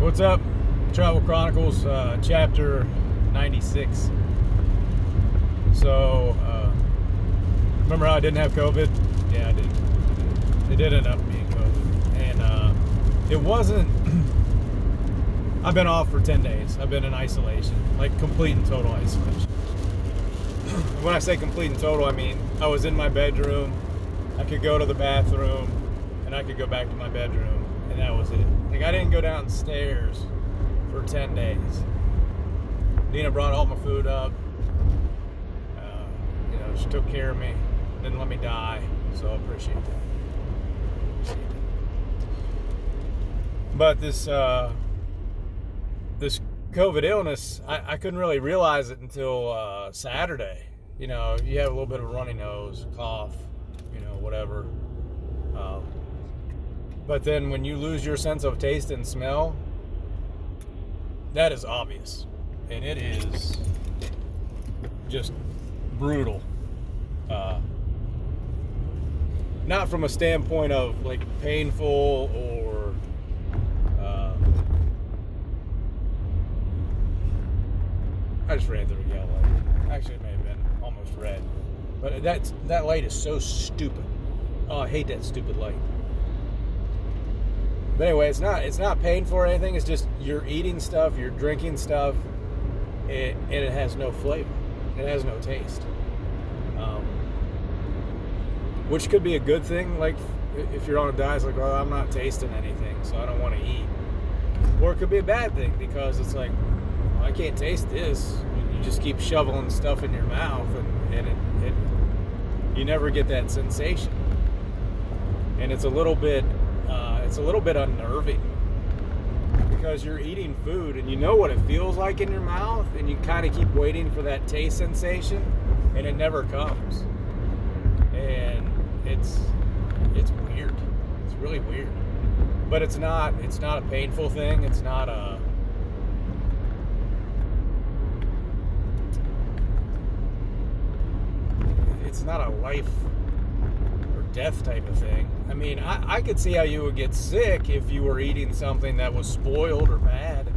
What's up? Travel Chronicles, chapter 96. So, remember how I didn't have COVID? Yeah, I did. It did end up being COVID. And it wasn't... I've been off for 10 days. I've been in isolation. Like, complete and total isolation. When I say complete and total, I mean I was in my bedroom, I could go to the bathroom, and I could go back to my bedroom, and that was it. Like, I didn't go downstairs for 10 days. Dina brought all my food up. She took care of me, didn't let me die, so I appreciate that. But this COVID illness, I couldn't really realize it until Saturday. You know, you have a little bit of a runny nose, cough, whatever. But then when you lose your sense of taste and smell, that is obvious. And it is just brutal. Not from a standpoint of like painful or I just ran through a yellow light. Actually, it may have been almost red. But that light is so stupid. Oh, I hate that stupid light. But anyway, it's not painful or anything. It's just you're eating stuff, you're drinking stuff, and it has no flavor. It has no taste. Which could be a good thing. Like if you're on a diet, it's like, well, I'm not tasting anything, so I don't want to eat. Or it could be a bad thing because it's like, well, I can't taste this. You just keep shoveling stuff in your mouth, and it you never get that sensation. And it's a little bit unnerving because you're eating food and you know what it feels like in your mouth, and you kind of keep waiting for that taste sensation, and it never comes. And it's weird. It's really weird. But it's not a painful thing. It's not a life or death type of thing. I mean, I could see how you would get sick if you were eating something that was spoiled or bad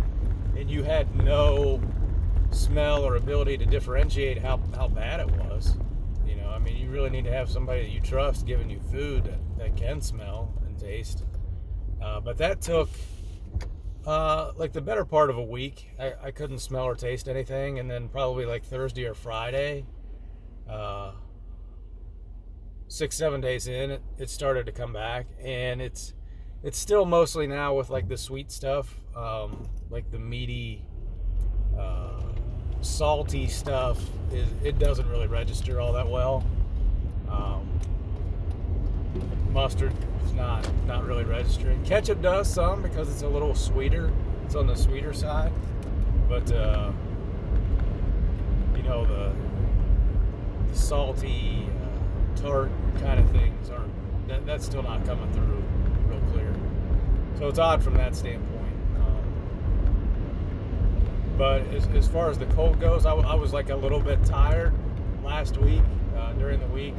and you had no smell or ability to differentiate how bad it was. I mean, you really need to have somebody that you trust giving you food that can smell and taste. But that took like the better part of a week. I couldn't smell or taste anything, and then probably like Thursday or Friday, 6-7 days in, it started to come back, and it's still mostly now with like the sweet stuff, like the meaty, salty stuff. It doesn't really register all that well. Mustard is not really registering. Ketchup does some because it's a little sweeter. It's on the sweeter side, but the salty, tart kind of things aren't. That's still not coming through real clear. So it's odd from that standpoint. But as far as the cold goes, I was like a little bit tired last week, during the week.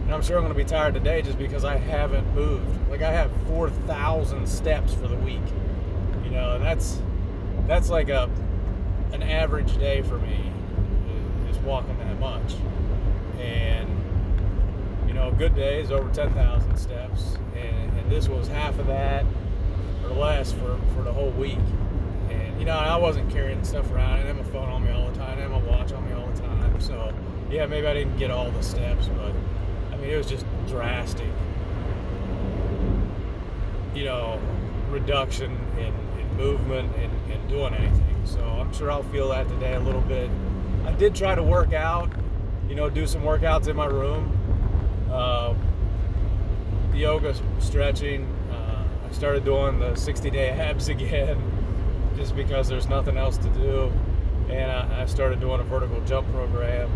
And I'm sure I'm going to be tired today just because I haven't moved. Like, I have 4,000 steps for the week. And that's like an average day for me, is walking that much. And, good days, over 10,000 steps. And this was half of that or less for the whole week. And, I wasn't carrying stuff around. I didn't have my phone on me all the time. I didn't have my watch on me all the time. So, yeah, maybe I didn't get all the steps, but, I mean, it was just drastic, reduction in movement and doing anything. So I'm sure I'll feel that today a little bit. I did try to work out, do some workouts in my room. Yoga, stretching. I started doing the 60-day abs again, just because there's nothing else to do. And I started doing a vertical jump program.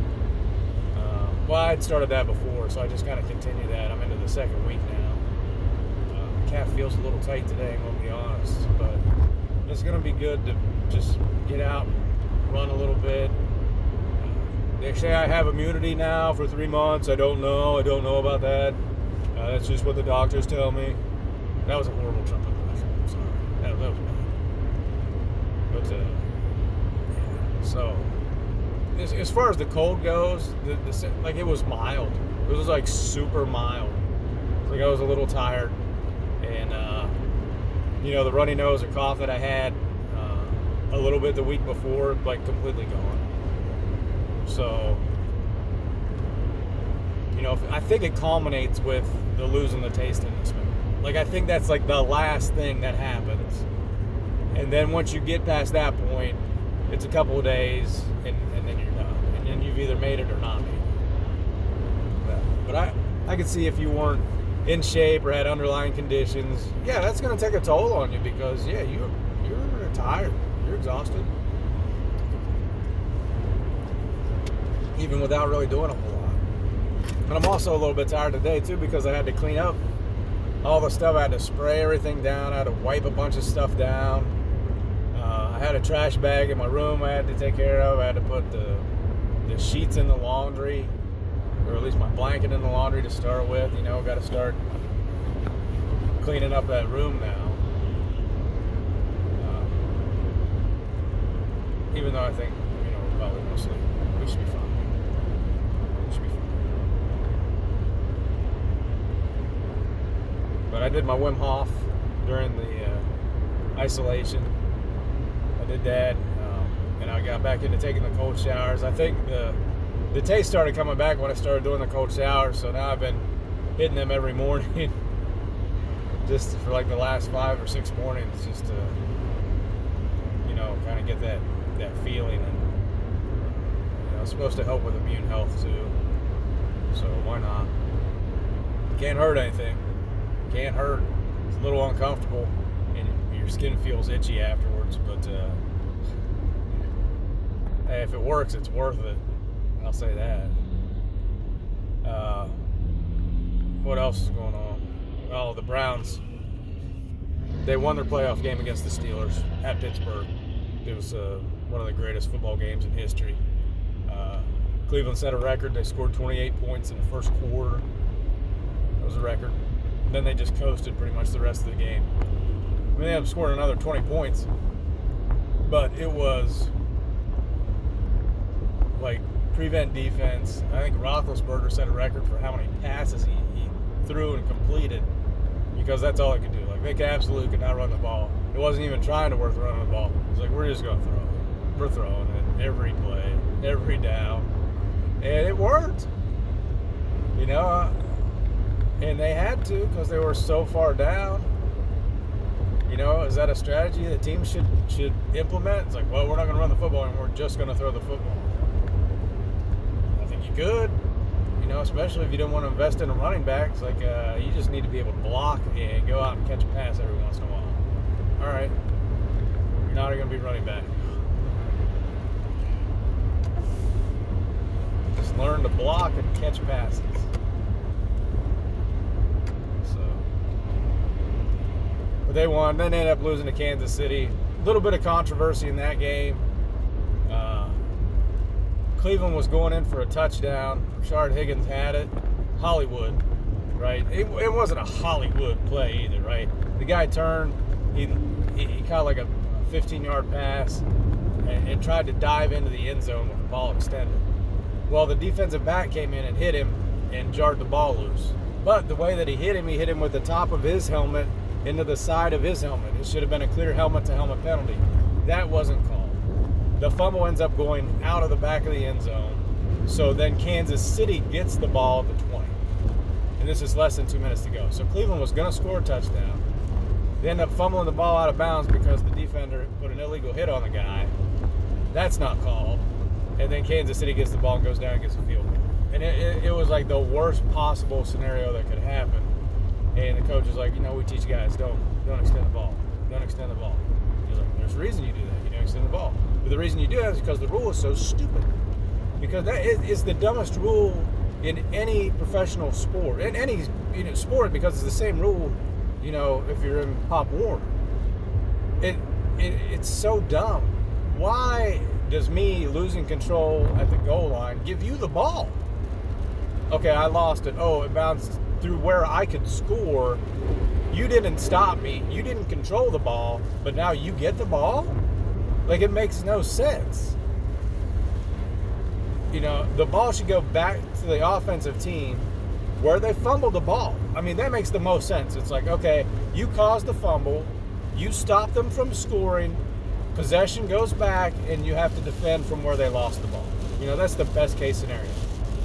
Well, I'd started that before, so I just kind of continue that. I'm into the second week now. The calf feels a little tight today, I'm going to be honest. But it's going to be good to just get out, run a little bit. They say I have immunity now for 3 months. I don't know about that. That's just what the doctors tell me. That was a horrible trumpet impression. I'm sorry. That was bad. so as far as the cold goes, like it was mild. It was like super mild. Like I was a little tired, and the runny nose or cough that I had a little bit the week before, like completely gone. So, I think it culminates with the losing the taste in this one. Like I think that's like the last thing that happens, and then once you get past that point, it's a couple of days, and then you're done, and then you've either made it or not made it. But I could see if you weren't in shape or had underlying conditions, that's going to take a toll on you because, you're tired. You're exhausted. Even without really doing a whole lot. And I'm also a little bit tired today, too, because I had to clean up all the stuff. I had to spray everything down. I had to wipe a bunch of stuff down. I had a trash bag in my room I had to take care of. I had to put the sheets in the laundry, or at least my blanket in the laundry to start with. Got to start cleaning up that room now. Even though I think, we're probably mostly, we should be fine. But I did my Wim Hof during the isolation. I did that, and I got back into taking the cold showers. I think the taste started coming back when I started doing the cold showers, so now I've been hitting them every morning just for like the last 5 or 6 mornings, just to kind of get that feeling, and it's supposed to help with immune health too, so why not? Can't hurt anything. Can't hurt. It's a little uncomfortable and your skin feels itchy afterwards, but hey, if it works, it's worth it. I'll say that. What else is going on? Oh, the Browns. They won their playoff game against the Steelers at Pittsburgh. It was one of the greatest football games in history. Cleveland set a record. They scored 28 points in the first quarter. That was a record. And then they just coasted pretty much the rest of the game. They ended up scoring another 20 points. But it was like prevent defense. I think Roethlisberger set a record for how many passes he threw and completed, because that's all he could do. Like, they absolutely could not run the ball. It wasn't even trying to work running the ball. It was like, we're just going to throw it. We're throwing it every play, every down. And it worked. And they had to, because they were so far down. Is that a strategy that teams should implement? It's like, well, we're not going to run the football and we're just going to throw the football. I think you could, especially if you don't want to invest in a running back. It's like, you just need to be able to block and go out and catch a pass every once in a while. All right. You're not going to be running back. Just learn to block and catch passes. They won. Then they ended up losing to Kansas City. A little bit of controversy in that game. Cleveland was going in for a touchdown. Rashard Higgins had it. Hollywood, right? It wasn't a Hollywood play either, right? The guy turned. He caught like a 15-yard pass and tried to dive into the end zone with the ball extended. Well, the defensive back came in and hit him and jarred the ball loose. But the way that he hit him with the top of his helmet into the side of his helmet. It should have been a clear helmet-to-helmet penalty. That wasn't called. The fumble ends up going out of the back of the end zone. So then Kansas City gets the ball at the 20. And this is less than 2 minutes to go. So Cleveland was going to score a touchdown. They end up fumbling the ball out of bounds because the defender put an illegal hit on the guy. That's not called. And then Kansas City gets the ball and goes down and gets a field goal. And it was like the worst possible scenario that could happen. And the coach is like, we teach guys, don't extend the ball. Don't extend the ball. He's like, there's a reason you do that. You don't extend the ball. But the reason you do that is because the rule is so stupid. Because that is the dumbest rule in any professional sport. In any sport, because it's the same rule, if you're in Pop Warner. It's so dumb. Why does me losing control at the goal line give you the ball? Okay, I lost it. Oh, it bounced through where I could score. You didn't stop me. You didn't control the ball, but now you get the ball? Like, it makes no sense. You know, the ball should go back to the offensive team where they fumbled the ball. I mean, that makes the most sense. It's like, okay, you caused the fumble, you stop them from scoring, possession goes back, and you have to defend from where they lost the ball. You know, that's the best case scenario.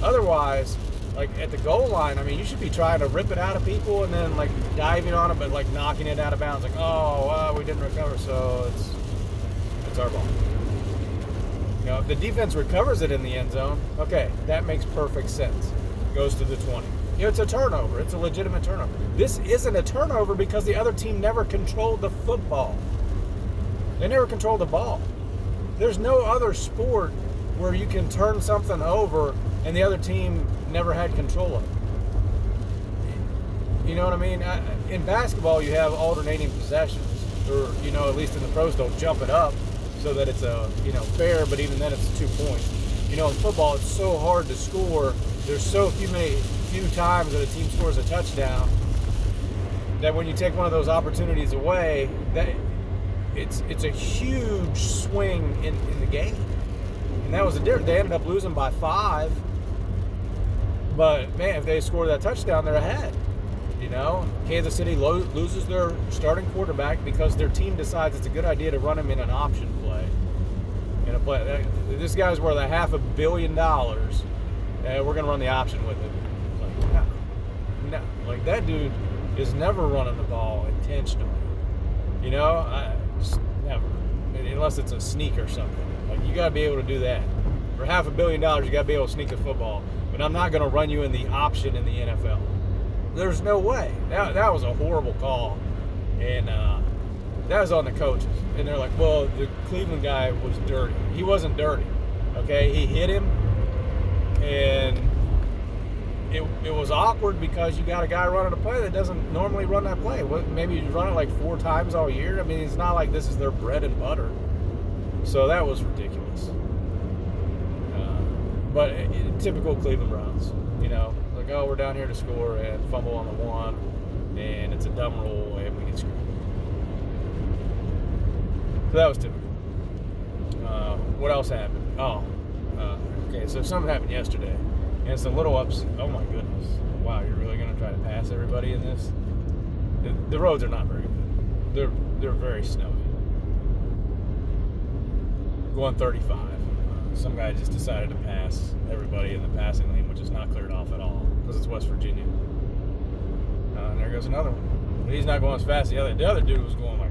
Otherwise, like at the goal line, I mean, you should be trying to rip it out of people and then like diving on it, but like knocking it out of bounds. Like, oh, well, we didn't recover, so it's our ball. You know, if the defense recovers it in the end zone, okay, that makes perfect sense. Goes to the 20. You know, it's a turnover. It's a legitimate turnover. This isn't a turnover because the other team never controlled the football. They never controlled the ball. There's no other sport where you can turn something over and the other team never had control of it. You know what I mean? In basketball, you have alternating possessions, or, you know, at least in the pros, they'll jump it up so that it's fair, but even then it's 2 points. You know, in football, it's so hard to score. There's so few times that a team scores a touchdown that when you take one of those opportunities away, that it's a huge swing in the game. And that was the difference. They ended up losing by 5. But, man, if they score that touchdown, they're ahead. You know, Kansas City loses their starting quarterback because their team decides it's a good idea to run him in an option play. This guy's worth $500 million. We're going to run the option with him. Like, no. Like, that dude is never running the ball intentionally. You know, just never. Unless it's a sneak or something. Like, you got to be able to do that. For $500 million, you got to be able to sneak the football. But I'm not going to run you in the option in the NFL. There's no way. That was a horrible call. And that was on the coaches. And they're like, well, the Cleveland guy was dirty. He wasn't dirty. Okay? He hit him. And it was awkward because you got a guy running a play that doesn't normally run that play. Maybe you run it like 4 times all year. I mean, it's not like this is their bread and butter. So that was ridiculous. But typical Cleveland Browns, you know, like, oh, we're down here to score and fumble on the 1, and it's a dumb rule and we get screwed. So that was typical. What else happened? Okay, so something happened yesterday, and it's a little upset. Oh my goodness. Wow, you're really going to try to pass everybody in this? The roads are not very good. They're very snowy. Going 35. Some guy just decided to pass everybody in the passing lane, which is not cleared off at all because it's West Virginia. And there goes another one. But he's not going as fast as the other. The other dude was going like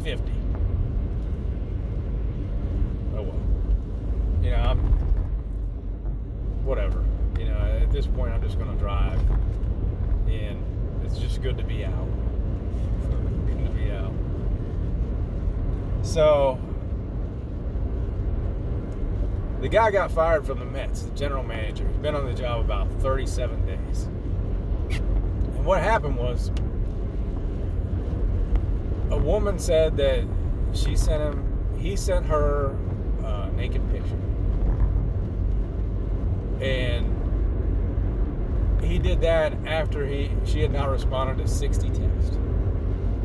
50. Oh well. You know, whatever. You know, at this point, I'm just going to drive, and it's just good to be out. Good to be out. So. The guy got fired from the Mets, the general manager. He's been on the job about 37 days. And what happened was, a woman said that he sent her a naked picture. And he did that after she had not responded to 60 texts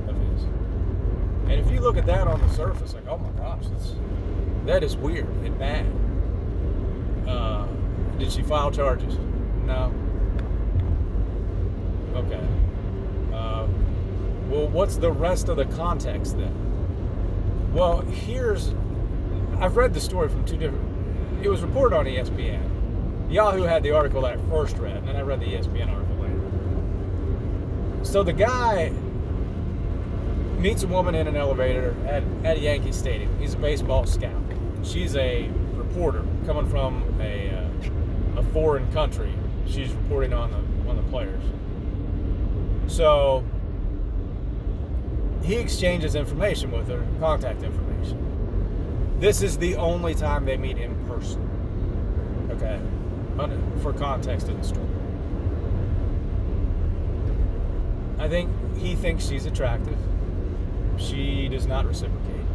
of his. And if you look at that on the surface, like, oh my gosh, that is weird and bad. Did she file charges? No. Okay. Well, what's the rest of the context then? Well, I've read the story from 2 different. It was reported on ESPN. Yahoo had the article that I first read, and then I read the ESPN article later. So the guy meets a woman in an elevator at Yankee Stadium. He's a baseball scout. She's a reporter coming from a foreign country. She's reporting on the players. So he exchanges information with her, contact information. This is the only time they meet in person. Okay, for context of the story. I think he thinks she's attractive. She does not reciprocate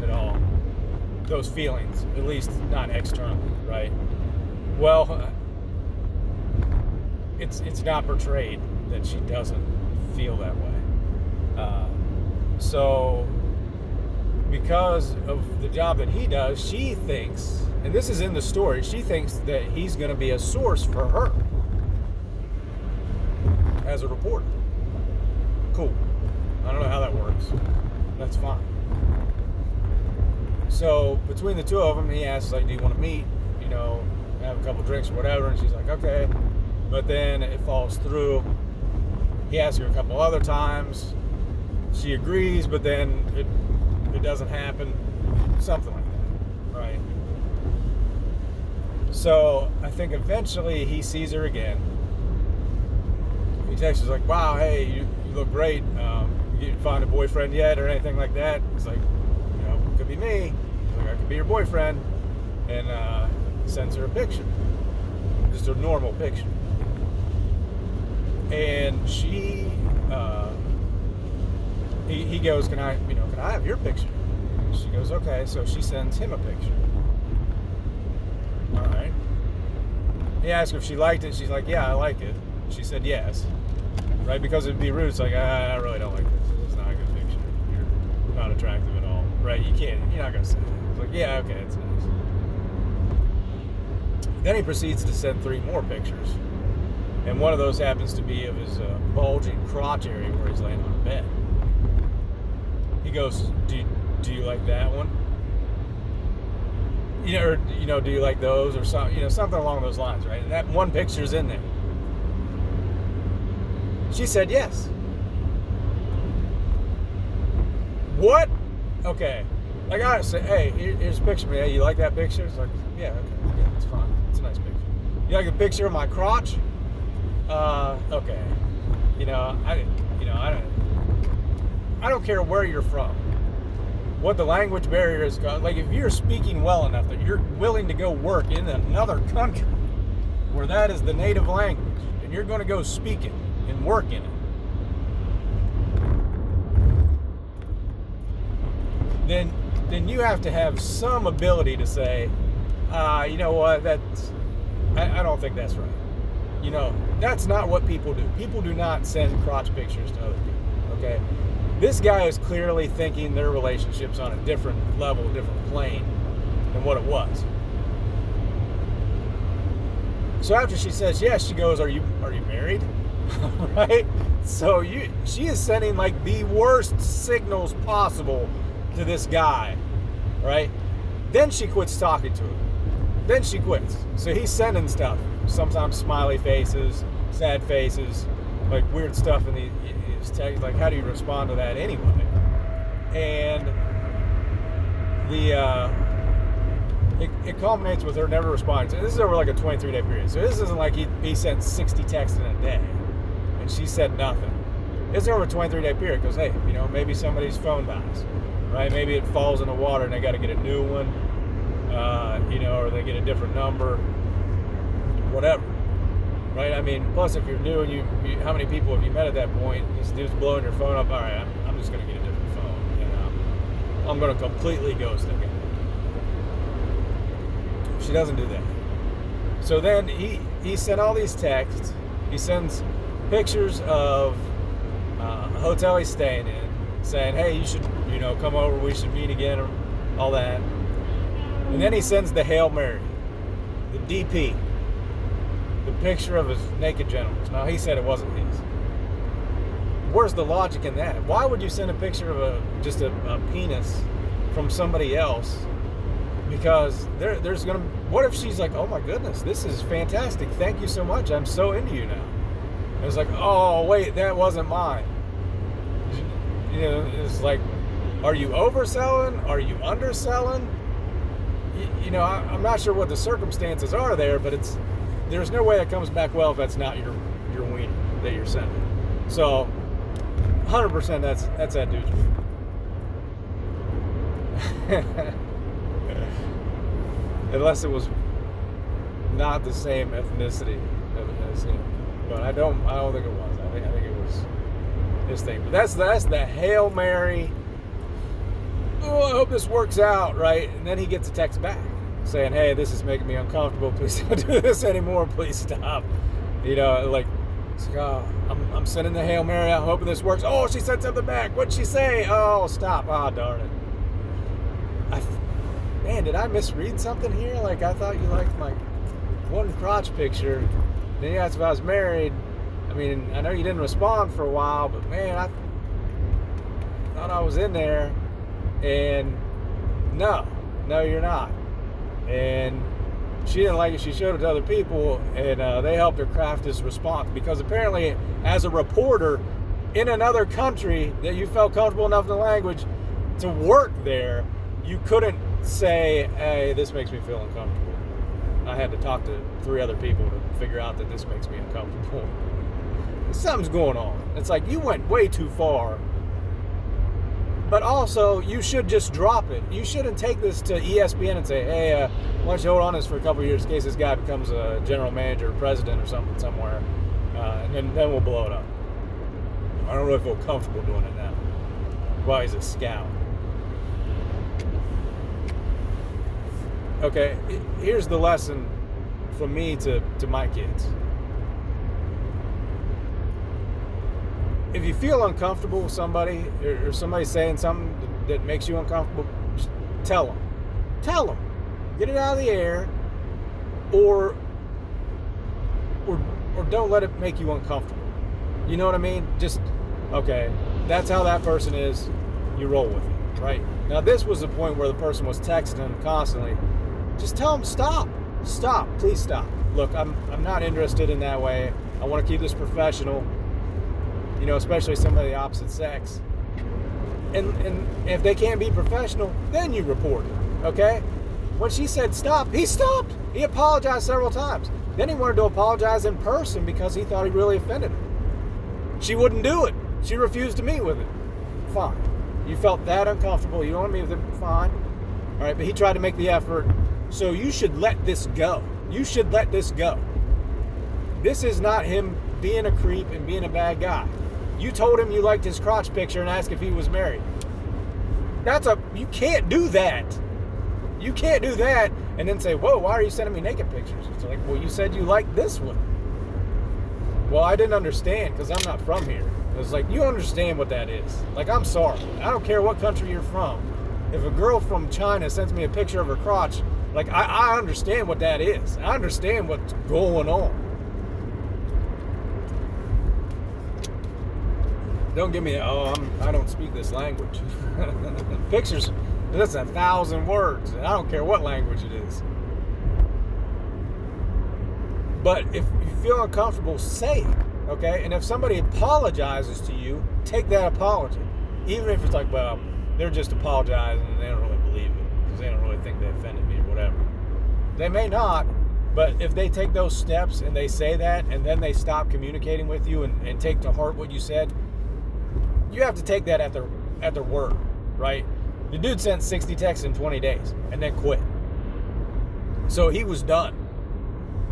at all those feelings, at least not externally, right? Well, it's not portrayed that she doesn't feel that way. So because of the job that he does, she thinks, and this is in the story, she thinks that he's going to be a source for her as a reporter. Cool. I don't know how that works. That's fine. So between the two of them, he asks, like, do you want to meet? You know, have a couple drinks or whatever. And she's like, okay. But then it falls through. He asks her a couple other times. She agrees, but then it doesn't happen. Something like that, right? So I think eventually he sees her again. He texts her like, wow, hey, you look great. You find a boyfriend yet or anything like that? He's like, you know, could be me. He's like, I could be your boyfriend. And sends her a picture. Just a normal picture. And she, he goes, can I have your picture? And she goes, okay. So she sends him a picture. All right. He asked her if she liked it. She's like, yeah, I like it. She said yes. Right? Because it'd be rude. It's like, I really don't like this. It's not a good picture. You're not attractive at all. Right? You're not going to say that. It's like, yeah, okay, it's nice. Then he proceeds to send 3 more pictures. And one of those happens to be of his bulging crotch area where he's laying on a bed. He goes, do you like that one? Do you like those? Or something along those lines, right? And that one picture's in there. She said yes. What? Okay. Like, I say, hey, here's a picture of me. Hey, you like that picture? It's like, yeah, okay. Yeah, it's fine. It's a nice picture. You like a picture of my crotch? Okay. I don't care where you're from. What the language barrier is, like, if you're speaking well enough that you're willing to go work in another country where that is the native language, and you're going to go speak it and work in it, then you have to have some ability to say, you know what, I don't think that's right. That's not what people do. People do not send crotch pictures to other people, okay? This guy is clearly thinking their relationship's on a different level, different plane than what it was. So after she says yes, she goes, are you married? Right? So she is sending like the worst signals possible to this guy, right? Then she quits talking to him. Then she quits. So he's sending stuff. Sometimes smiley faces, sad faces, like weird stuff in his text. Like, how do you respond to that anyway? And it culminates with her never responding. So this is over like a 23-day period. So this isn't like he sent 60 texts in a day and she said nothing. It's over a 23-day period because, hey, maybe somebody's phone dies, right? Maybe it falls in the water and they got to get a new one, or they get a different number, whatever, right? I mean, plus if you're new and you how many people have you met at that point? This dude's blowing your phone up. All right, I'm just going to get a different phone. I'm going to completely ghost that guy. She doesn't do that. So then he sent all these texts. He sends pictures of a hotel he's staying in, saying, hey, you should, come over, we should meet again, or all that. And then he sends the Hail Mary, the DP, the picture of his naked genitals. Now, he said it wasn't his. Where's the logic in that? Why would you send a picture of just a penis from somebody else? Because there's going to... What if she's like, oh my goodness, this is fantastic. Thank you so much. I'm so into you now. And it's like, oh, wait, that wasn't mine. It's like, are you overselling? Are you underselling? I'm not sure what the circumstances are there, but there's no way that comes back well if that's not your wiener that you're sending. So, 100% that's that dude's wiener. Unless it was not the same ethnicity as him, but I don't think it was. I think it was his thing. But that's the Hail Mary. Oh, I hope this works out, right? And then he gets a text back saying, "Hey, this is making me uncomfortable. Please don't do this anymore. Please stop." I'm sending the Hail Mary. I'm hoping this works. Oh, she said something back. What'd she say? Oh, stop. Oh, darn it. man, did I misread something here? Like, I thought you liked my one crotch picture. Then you asked if I was married. I mean, I know you didn't respond for a while, but man, I thought I was in there. And no, you're not. And she didn't like it. She showed it to other people, and they helped her craft this response, because apparently, as a reporter in another country that you felt comfortable enough in the language to work there, you couldn't say, hey, this makes me feel uncomfortable. I had to talk to 3 other people to figure out that this makes me uncomfortable. Something's going on. It's like, you went way too far. But also, you should just drop it. You shouldn't take this to ESPN and say, hey, why don't you hold on this for a couple of years in case this guy becomes a general manager or president or something somewhere, and then we'll blow it up. I don't really feel comfortable doing it now. Well, he's a scout. Okay, here's the lesson from me to my kids. If you feel uncomfortable with somebody, or somebody saying something that makes you uncomfortable, just tell them. Tell them. Get it out of the air, or don't let it make you uncomfortable. You know what I mean? Just, okay, that's how that person is. You roll with it, right? Now, this was the point where the person was texting him constantly. Just tell them, stop. Stop. Please stop. Look, I'm not interested in that way. I want to keep this professional. You know, especially somebody of the opposite sex. And if they can't be professional, then you report it, okay? When she said stop, he stopped. He apologized several times. Then he wanted to apologize in person because he thought he really offended her. She wouldn't do it. She refused to meet with him. Fine. You felt that uncomfortable. You don't want to meet with him. Fine. All right, but he tried to make the effort. So you should let this go. You should let this go. This is not him being a creep and being a bad guy. You told him you liked his crotch picture and asked if he was married. You can't do that. You can't do that and then say, whoa, why are you sending me naked pictures? It's like, well, you said you liked this one. Well, I didn't understand because I'm not from here. It's like, you understand what that is. Like, I'm sorry. I don't care what country you're from. If a girl from China sends me a picture of her crotch, like, I understand what that is. I understand what's going on. Don't give me, I don't speak this language. Pictures, that's 1,000 words, and I don't care what language it is. But if you feel uncomfortable, say it, okay? And if somebody apologizes to you, take that apology. Even if it's like, well, they're just apologizing and they don't really believe it because they don't really think they offended me or whatever. They may not, but if they take those steps and they say that and then they stop communicating with you and take to heart what you said, you have to take that at their word, right? The dude sent 60 texts in 20 days and then quit. So he was done.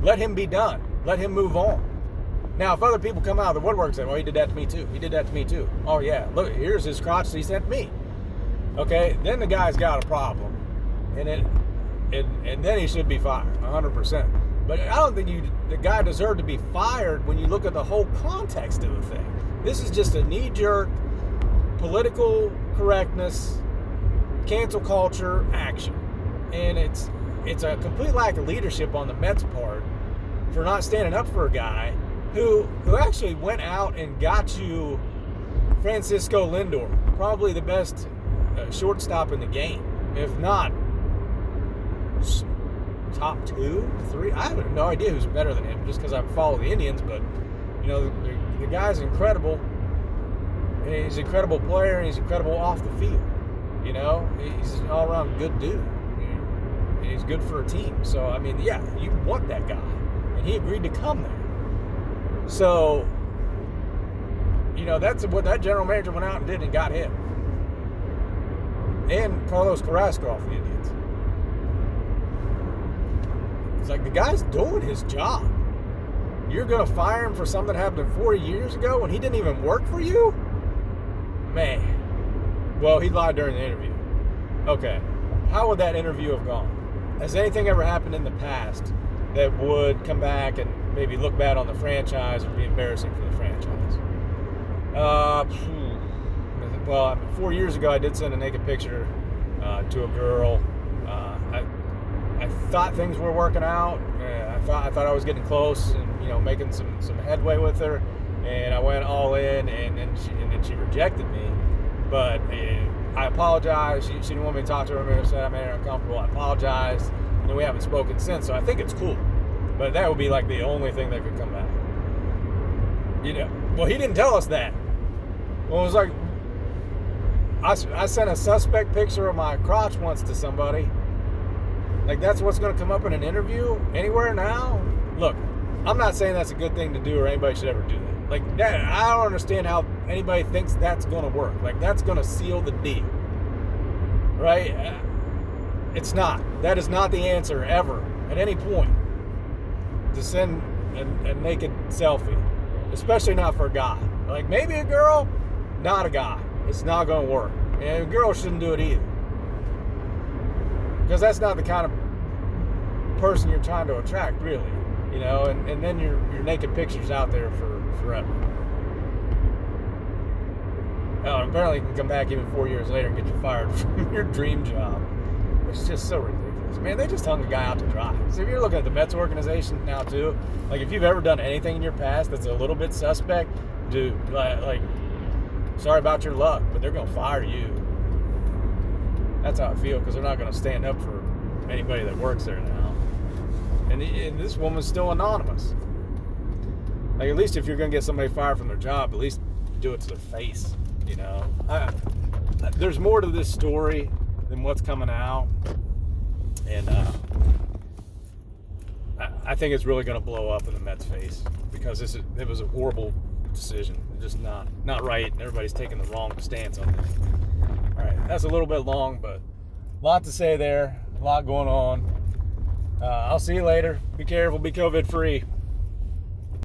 Let him be done. Let him move on. Now, if other people come out of the woodwork and say, well, he did that to me too. He did that to me too. Oh, yeah. Look, here's his crotch he sent me. Okay, then the guy's got a problem. And then he should be fired, 100%. But I don't think the guy deserved to be fired when you look at the whole context of the thing. This is just a knee-jerk, political correctness, cancel culture action. And it's a complete lack of leadership on the Mets' part for not standing up for a guy who actually went out and got you Francisco Lindor, probably the best shortstop in the game, if not top 2, 3. I have no idea who's better than him just because I follow the Indians, but you know, the guy's incredible. And he's an incredible player, and he's incredible off the field. You know, he's an all-around good dude. And he's good for a team. So, I mean, yeah, you want that guy. And he agreed to come there. So, you know, that's what that general manager went out and did and got him. And Carlos Carrasco off the Indians. It's like, the guy's doing his job. You're going to fire him for something that happened 4 years ago when he didn't even work for you? Man. Well, he lied during the interview. Okay. How would that interview have gone? Has anything ever happened in the past that would come back and maybe look bad on the franchise or be embarrassing for the franchise? Well, 4 years ago, I did send a naked picture to a girl. I thought things were working out. I thought I was getting close and, you know, making some headway with her. And I went all in, and then she rejected me. But I apologized. She didn't want me to talk to her. I said I made her uncomfortable. I apologized. And then we haven't spoken since. So I think it's cool. But that would be like the only thing that could come back. You know, well, he didn't tell us that. Well, it was like, I sent a suspect picture of my crotch once to somebody. Like, that's what's going to come up in an interview anywhere now? Look, I'm not saying that's a good thing to do or anybody should ever do that. Like, that, I don't understand how anybody thinks that's going to work. Like, that's going to seal the deal. Right? It's not. That is not the answer ever, at any point, to send a naked selfie. Especially not for a guy. Like, maybe a girl, not a guy. It's not going to work. And a girl shouldn't do it either. Because that's not the kind of person you're trying to attract, really. You know, and then your naked picture's out there for forever. Oh, apparently you can come back even 4 years later and get you fired from your dream job. Which is just so ridiculous. Man, they just hung a guy out to dry. So if you're looking at the Mets organization now, too, like, if you've ever done anything in your past that's a little bit suspect, dude, like, sorry about your luck, but they're going to fire you. That's how I feel, because they're not going to stand up for anybody that works there now. And this woman's still anonymous. Like, at least if you're going to get somebody fired from their job, at least do it to their face, you know. There's more to this story than what's coming out. And I think it's really going to blow up in the Mets' face, because it was a horrible decision. Just not right, and everybody's taking the wrong stance on this. All right, that's a little bit long, but a lot to say there, a lot going on. I'll see you later. Be careful, be COVID-free.